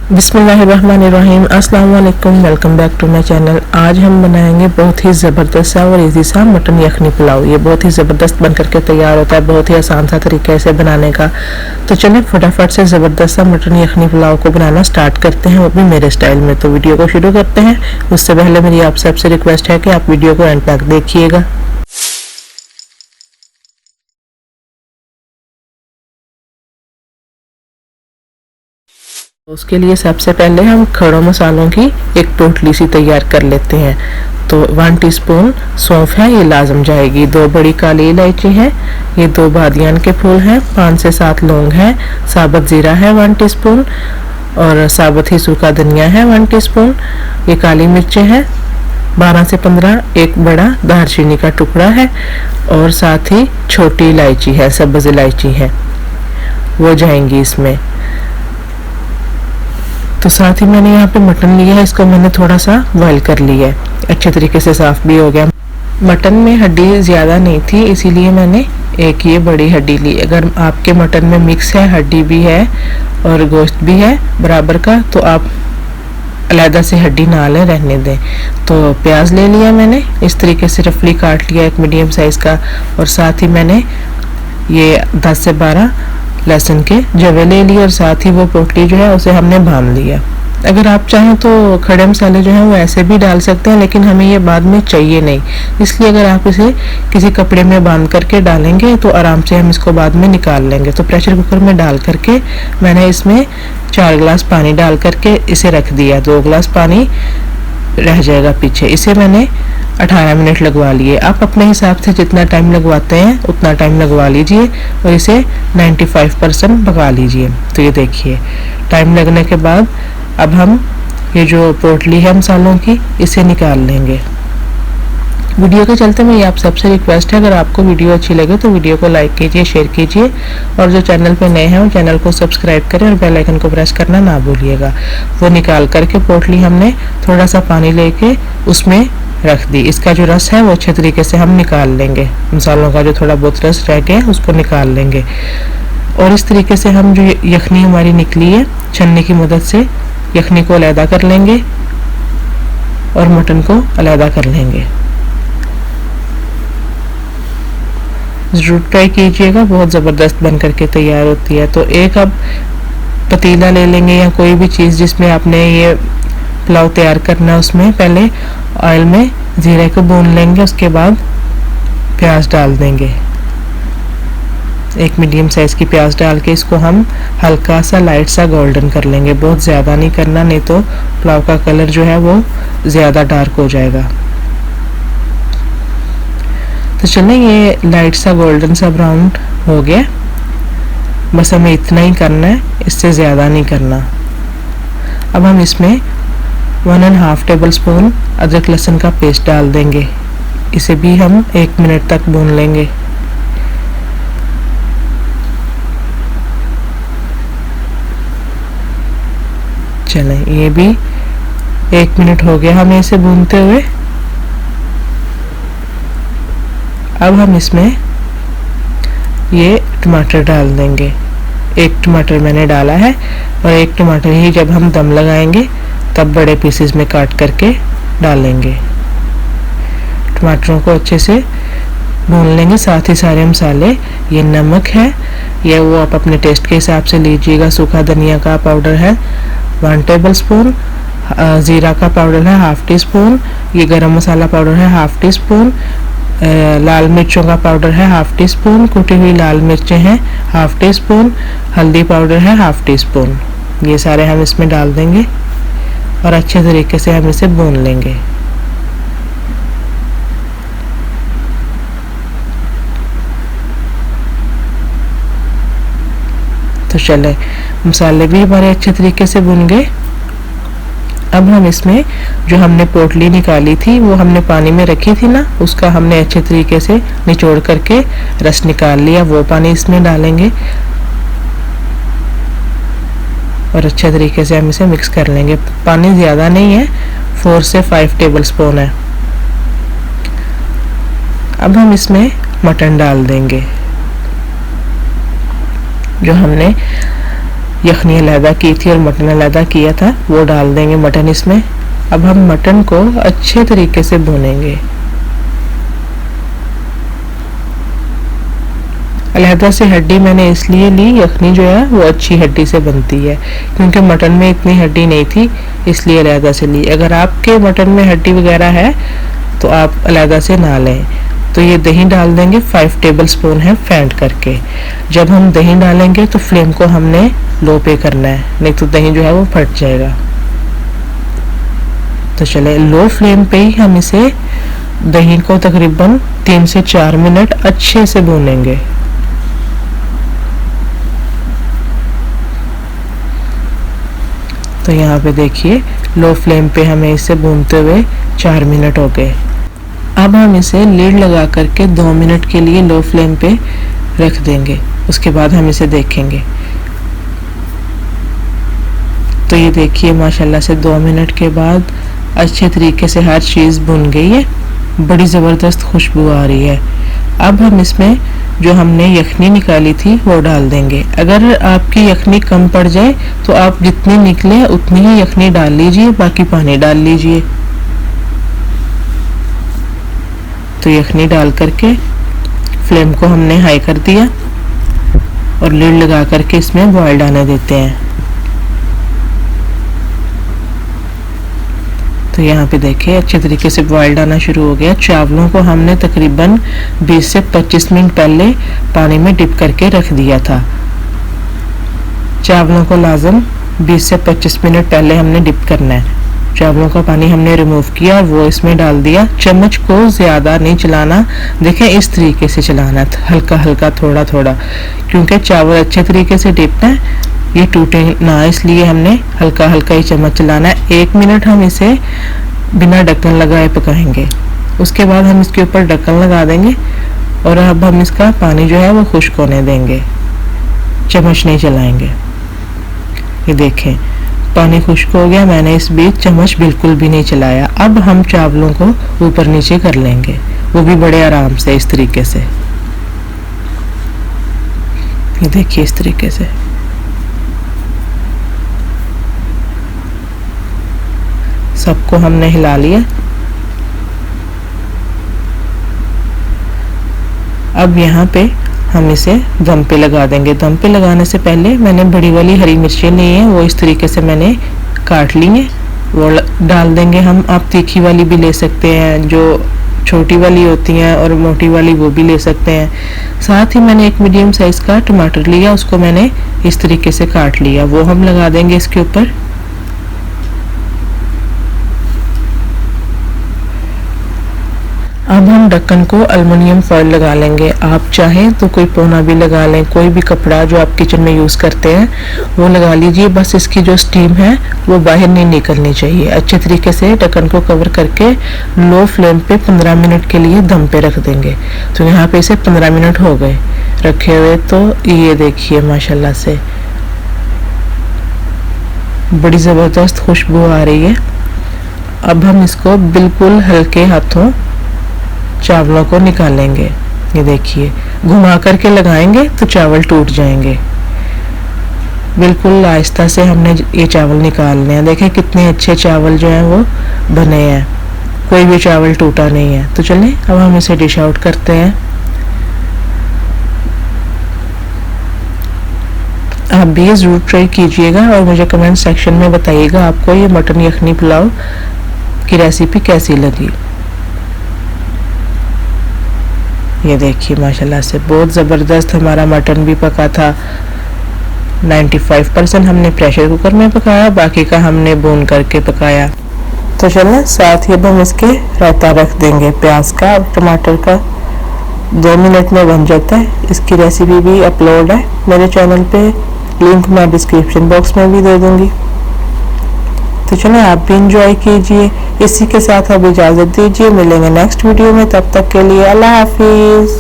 बिस्मिल्लाहिर्रहमानिर्रहीम। अस्सलाम वालेकुम। Welcome back to my channel. आज हम बनाएंगे बहुत ही ज़बरदस्त सा और इजी सा मटन यखनी पुलाव। ये बहुत ही ज़बरदस्त बन करके तैयार होता है, बहुत ही आसान सा तरीका है इसे बनाने का। तो चलिए फटाफट से ज़बरदस्त सा मटन यखनी पुलाव को बनाना स्टार्ट करते हैं, वो भी मेरे स्टाइल में। तो वीडियो को शुरू करते हैं। उससे पहले मेरी आप सबसे रिक्वेस्ट है कि आप वीडियो को एंड तक देखिएगा। उसके लिए सबसे पहले हम खड़े मसालों की एक पोटली सी तैयार कर लेते हैं। तो 1 टीस्पून सौंफ है, ये लाजम जाएगी। 2 बड़ी काली इलायची है, ये 2 बादियान के फूल हैं, 5 से 7 लौंग है, साबुत ज़ीरा है 1 टीस्पून और साबुत ही सूखा धनिया है 1 टीस्पून। ये काली मिर्चें हैं 12 से 15, एक बड़ा दालचीनी का टुकड़ा है और साथ ही छोटी इलायची है, सब्ज़ इलायची है, वो जाएंगी इसमें। तो साथ ही मैंने यहाँ पे मटन लिया है, इसको मैंने थोड़ा सा बॉयल कर लिया है, अच्छे तरीके से साफ भी हो गया। मटन में हड्डी ज़्यादा नहीं थी, इसीलिए मैंने एक ये बड़ी हड्डी ली। अगर आपके मटन में मिक्स है, हड्डी भी है और गोश्त भी है बराबर का, तो आप अलहदा से हड्डी ना लें, रहने दें। तो प्याज ले लिया मैंने, इस तरीके से रफली काट लिया एक मीडियम साइज़ का, और साथ ही मैंने ये 10 से 12 लहसुन के जवे ले लिए और साथ ही वो पोटली जो है उसे हमने बांध लिया। अगर आप चाहें तो खड़े मसाले जो हैं वो ऐसे भी डाल सकते हैं, लेकिन हमें ये बाद में चाहिए नहीं, इसलिए अगर आप इसे किसी कपड़े में बांध करके डालेंगे तो आराम से हम इसको बाद में निकाल लेंगे। तो प्रेशर कुकर में डाल करके मैंने इसमें 4 गिलास पानी डाल करके इसे रख दिया। 2 गिलास पानी रह जाएगा पीछे। इसे मैंने 18 मिनट लगवा लिए। आप अपने हिसाब से जितना टाइम लगवाते हैं उतना टाइम लगवा लीजिए और इसे 95% पका लीजिए। तो ये देखिए टाइम लगने के बाद अब हम ये जो पोटली है मसालों की, इसे निकाल लेंगे। वीडियो के चलते मेरी आप सबसे रिक्वेस्ट है, अगर आपको वीडियो अच्छी लगे तो वीडियो को लाइक कीजिए, शेयर कीजिए और जो चैनल पे नए हैं वो चैनल को सब्सक्राइब करें और बेल आइकन को प्रेस करना ना भूलिएगा। वो निकाल करके पोटली हमने थोड़ा सा पानी लेके उसमें रख दी। इसका जो रस है वो अच्छे तरीके से हम निकाल लेंगे, मसालों का जो थोड़ा बहुत रस रह गया उसको निकाल लेंगे। और इस तरीके से हम जो यखनी हमारी निकली है, छन्नी की मदद से यखनी को अलहदा कर लेंगे और मटन को अलहदा कर लेंगे। ज़रूर ट्राई कीजिएगा, बहुत ज़बरदस्त बन करके तैयार होती है। तो एक अब पतीला ले लेंगे या कोई भी चीज़ जिसमें आपने ये पुलाव तैयार करना है, उसमें पहले ऑयल में जीरे को भून लेंगे, उसके बाद प्याज डाल देंगे। एक मीडियम साइज़ की प्याज डाल के इसको हम हल्का सा लाइट सा गोल्डन कर लेंगे, बहुत ज़्यादा नहीं करना, नहीं तो पुलाव का कलर जो है वो ज़्यादा डार्क हो जाएगा। तो चलें, ये लाइट सा गोल्डन सा ब्राउन हो गया, बस हमें इतना ही करना है, इससे ज़्यादा नहीं करना। अब हम इसमें 1.5 टेबल स्पून अदरक लहसुन का पेस्ट डाल देंगे। इसे भी हम 1 मिनट तक भून लेंगे। चलें, ये भी 1 मिनट हो गया हमें इसे भूनते हुए। अब हम इसमें ये टमाटर डाल देंगे। 1 टमाटर मैंने डाला है और 1 टमाटर ही जब हम दम लगाएंगे तब बड़े पीसेस में काट करके डालेंगे। टमाटरों को अच्छे से भून लेंगे, साथ ही सारे मसाले, ये नमक है, ये वो आप अपने टेस्ट के हिसाब से लीजिएगा। सूखा धनिया का पाउडर है 1 टेबल स्पून, ज़ीरा का पाउडर है 1/2 टीस्पून, ये गरम मसाला पाउडर है 1/2 टीस्पून, लाल मिर्चों का पाउडर है 1/2 टीस्पून, कुटी हुई लाल मिर्चें हैं 1/2 टीस्पून, हल्दी पाउडर है 1/2 टीस्पून। ये सारे हम इसमें डाल देंगे और अच्छे तरीके से हम इसे भून लेंगे। तो चले, मसाले भी हमारे अच्छे तरीके से भुन गए। अब हम इसमें जो हमने पोटली निकाली थी, वो हमने पानी में रखी थी ना, उसका हमने अच्छे तरीके से निचोड़ करके रस निकाल लिया, वो पानी इसमें डालेंगे और अच्छे तरीके से हम इसे मिक्स कर लेंगे। पानी ज़्यादा नहीं है, 4 से 5 टेबल स्पून है। अब हम इसमें मटन डाल देंगे जो हमने यखनी अलहदा की थी और मटन अलहदा किया था वो डाल देंगे मटन इसमें। अब हम मटन को अच्छे तरीके से भूनेंगे। अलहदा से हड्डी मैंने इसलिए ली, यखनी जो है वो अच्छी हड्डी से बनती है, क्योंकि मटन में इतनी हड्डी नहीं थी इसलिए अलहदा से ली। अगर आपके मटन में हड्डी वगैरह है तो आप अलहदा से ना लें। तो ये दही डाल देंगे, 5 टेबल स्पून है फेंट करके। जब हम दही डालेंगे तो फ्लेम को हमने लो पे करना है, नहीं तो दही जो है वो फट जाएगा। तो चले लो फ्लेम पे ही हम इसे दही को तकरीबन 3 से 4 मिनट अच्छे से भूनेंगे। तो यहाँ पे देखिए लो फ्लेम पे हमें इसे भूनते हुए 4 मिनट हो गए। अब हम इसे लीड लगा करके 2 मिनट के लिए लो फ्लेम पे रख देंगे, उसके बाद हम इसे देखेंगे। तो ये देखिए माशाल्लाह से 2 मिनट के बाद अच्छे तरीके से हर चीज़ भुन गई है, बड़ी ज़बरदस्त खुशबू आ रही है। अब हम इसमें जो हमने यखनी निकाली थी वो डाल देंगे। अगर आपकी यखनी कम पड़ जाए तो आप जितनी निकले उतनी ही यखनी डाल लीजिए, बाकी पानी डाल लीजिए। तो यखनी डाल करके फ्लेम को हमने हाई कर दिया और लीड लगा करके इसमें बॉयल आने देते हैं। तो यहाँ पे देखिए अच्छे तरीके से बॉइल्ड आना शुरू हो गया। चावलों को हमने तकरीबन 20 से 25 मिनट पहले पानी में डिप करके रख दिया था। चावलों को लाजम 20 से 25 मिनट पहले हमने डिप करना है। चावलों का पानी हमने रिमूव किया, वो इसमें डाल दिया। चम्मच को ज़्यादा नहीं चलाना, देखें इस तरीके से चलाना, हल्का हल्का थोड़ा थोड़ा, क्योंकि चावल अच्छे तरीके से डिप है, ये टूटे ना, इसलिए हमने हल्का हल्का ही चम्मच चलाना है। 1 मिनट हम इसे बिना ढक्कन लगाए पकाएंगे, उसके बाद हम इसके ऊपर ढक्कन लगा देंगे और अब हम इसका पानी जो है वो खुश्क होने देंगे, चम्मच नहीं चलाएंगे। ये देखें पानी खुश्क हो गया, मैंने इस बीच चम्मच बिल्कुल भी नहीं चलाया। अब हम चावलों को ऊपर नीचे कर लेंगे, वो भी बड़े आराम से इस तरीके से। ये देखिए इस तरीके से सबको हमने हिला लिया। अब यहाँ पे हम इसे दम पे लगा देंगे। दम पे लगाने से पहले मैंने बड़ी वाली हरी मिर्चें ली हैं, वो इस तरीके से मैंने काट ली हैं, वो डाल देंगे हम। आप तीखी वाली भी ले सकते हैं, जो छोटी वाली होती हैं, और मोटी वाली वो भी ले सकते हैं। साथ ही मैंने एक मीडियम साइज का टमाटर लिया, उसको मैंने इस तरीके से काट लिया, वो हम लगा देंगे इसके ऊपर। अब हम ढक्कन को एल्युमिनियम फॉइल लगा लेंगे। आप चाहें तो कोई पोना भी लगा लें, कोई भी कपड़ा जो आप किचन में यूज़ करते हैं वो लगा लीजिए। बस इसकी जो स्टीम है वो बाहर नहीं निकलनी चाहिए। अच्छे तरीके से ढक्कन को कवर करके लो फ्लेम पे 15 मिनट के लिए दम पे रख देंगे। तो यहाँ पे इसे 15 मिनट हो गए रखे हुए। तो ये देखिए माशाल्लाह से बड़ी ज़बरदस्त खुशबू आ रही है। अब हम इसको बिल्कुल हल्के हाथों चावलों को निकालेंगे। ये देखिए घुमा करके लगाएंगे तो चावल टूट जाएंगे। बिल्कुल आहिस्ता से हमने ये चावल निकालने हैं। देखें कितने अच्छे चावल जो हैं वो बने हैं, कोई भी चावल टूटा नहीं है। तो चलें अब हम इसे डिश आउट करते हैं। आप भी ये ज़रूर ट्राई कीजिएगा और मुझे कमेंट सेक्शन में बताइएगा आपको ये मटन यखनी पुलाव की रेसिपी कैसी लगी। ये देखिए माशाल्लाह से बहुत ज़बरदस्त हमारा मटन भी पका था। 95% हमने प्रेशर कुकर में पकाया, बाकी का हमने भून करके पकाया। तो चलें साथ ही अब हम इसके रायता रख देंगे प्याज का और टमाटर का। 2 मिनट में बन जाता है। इसकी रेसिपी भी अपलोड है मेरे चैनल पे, लिंक मैं डिस्क्रिप्शन बॉक्स में भी दे दूंगी। तो चलो आप भी इंजॉय कीजिए। इसी के साथ अब इजाज़त दीजिए, मिलेंगे नेक्स्ट वीडियो में, तब तक के लिए अल्लाह हाफिज़।